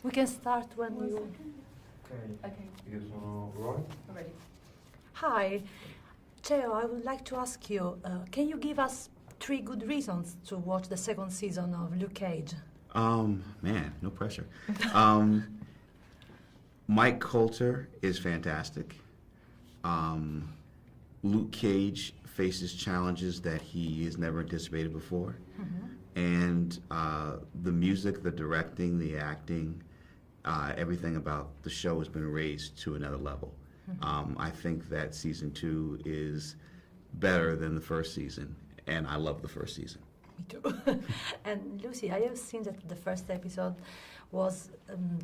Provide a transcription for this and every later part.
We can start when you... Okay. Io sono Roy. Ready. Hi, Cheo, I would like to ask you, can you give us 3 good reasons to watch the second season of Luke Cage? Man, no pressure. Mike Coulter is fantastic. Luke Cage faces challenges that he has never anticipated before. And the music, the directing, the acting, everything about the show has been raised to another level. I think that season 2 is better than the first season, and I love the first season. Me too. And Lucy, I have seen that the first episode was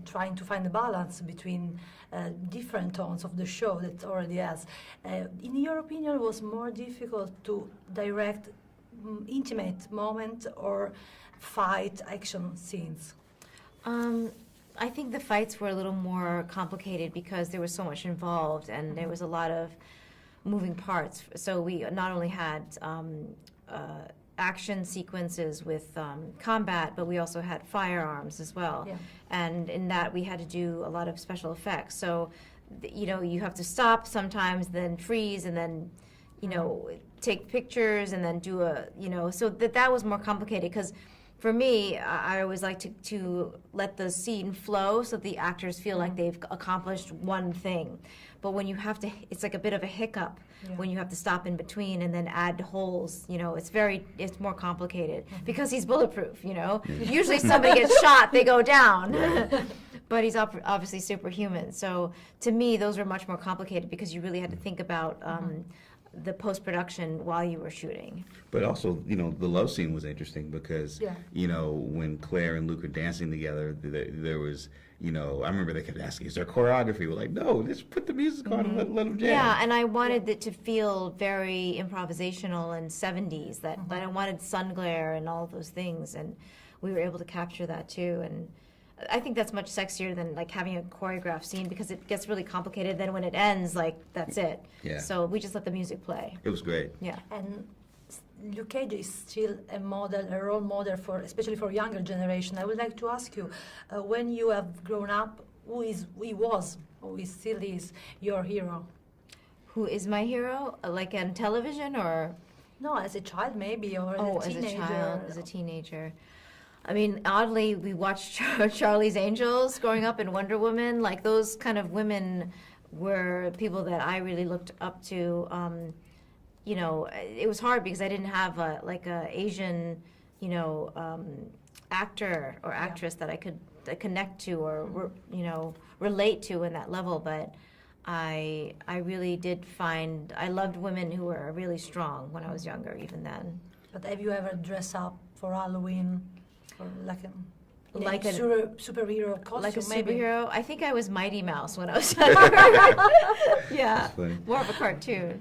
trying to find a balance between different tones of the show that it already has. In your opinion, was more difficult to direct intimate moment or fight action scenes? I think the fights were a little more complicated because there was so much involved and there was a lot of moving parts. So we not only had action sequences with combat, but we also had firearms as well. Yeah. And in that we had to do a lot of special effects. So, you know, you have to stop sometimes, then freeze, and then, you know, take pictures and then do a, you know, so that was more complicated because for me, I always like to let the scene flow so the actors feel like they've accomplished one thing. But when you have to, it's like a bit of a hiccup when you have to stop in between and then add holes, you know, it's more complicated because he's bulletproof, you know. Usually somebody gets shot, they go down. But he's obviously superhuman. So to me, those were much more complicated because you really had to think about the post-production while you were shooting. But also, you know, the love scene was interesting because, you know, when Claire and Luke are dancing together, there was, you know, I remember they kept asking, is there choreography? We're like, no, just put the music on and let them jam. Yeah, and I wanted it to feel very improvisational and 70s, that I wanted sun glare and all those things, and we were able to capture that too. And I think that's much sexier than like having a choreographed scene because it gets really complicated. Then when it ends, like that's it. Yeah. So we just let the music play. It was great. Yeah. And Luke Cage is still a model, a role model for, especially for younger generation. I would like to ask you, when you have grown up, who still is your hero? Who is my hero? Like on television or? No, as a child maybe, or as a teenager. As a child, as a teenager. I mean, oddly, we watched Charlie's Angels growing up and Wonder Woman. Like those kind of women were people that I really looked up to. You know, it was hard because I didn't have a Asian, you know, actor or actress that I could connect to or you know, relate to in that level. But I really did find I loved women who were really strong when I was younger, even then. But have you ever dressed up for Halloween? Or like a superhero costume, like a maybe? superhero. I think I was Mighty Mouse when I was younger. Yeah, more of a cartoon.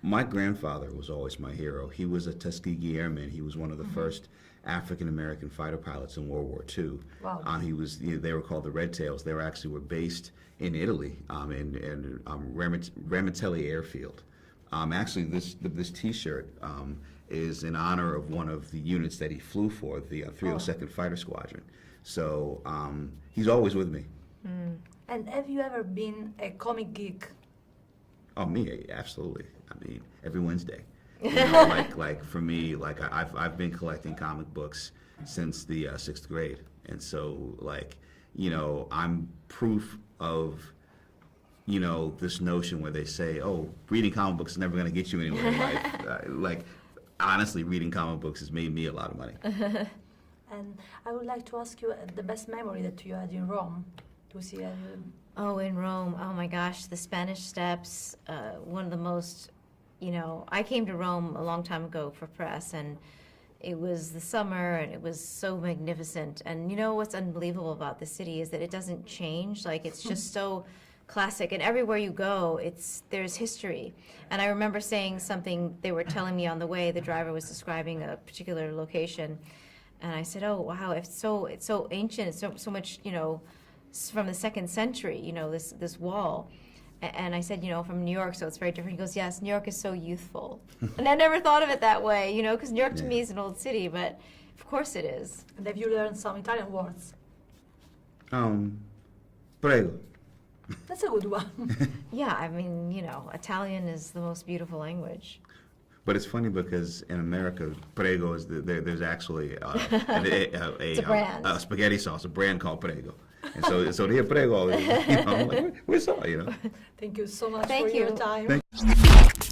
My grandfather was always my hero. He was a Tuskegee Airman. He was one of the first African-American fighter pilots in World War II. Wow. They were called the Red Tails. They were based in Italy, in Ramitelli Airfield. Actually, this T-shirt is in honor of one of the units that he flew for, the 302nd Fighter Squadron. So he's always with me. And have you ever been a comic geek? Oh, me, absolutely. I mean, every Wednesday. You know, like for me, like I've been collecting comic books since the 6th grade, and so like, you know, I'm proof of, you know, this notion where they say, oh, reading comic books is never going to get you anywhere in life. Like, honestly, reading comic books has made me a lot of money. And I would like to ask you the best memory that you had in Rome. Oh, in Rome. Oh my gosh, the Spanish Steps. One of the most, you know, I came to Rome a long time ago for press, and it was the summer, and it was so magnificent. And you know what's unbelievable about the city is that it doesn't change. Like, it's just so classic, and everywhere you go, there's history. And I remember saying something, they were telling me on the way, the driver was describing a particular location, and I said, oh wow, it's so ancient, it's so much, you know, from the 2nd century, you know, this wall. And I said, you know, from New York, so it's very different. He goes, yes, New York is so youthful. And I never thought of it that way, you know, because New York to me is an old city, but of course it is. And have you learned some Italian words? Prego. That's a good one. Yeah, I mean, you know, Italian is the most beautiful language. But it's funny because in America, Prego is there's actually It's a brand. A spaghetti sauce, a brand called Prego. And so here Prego, you know, I'm like, where's all, you know? Thank you so much Thank for you. your time. Thank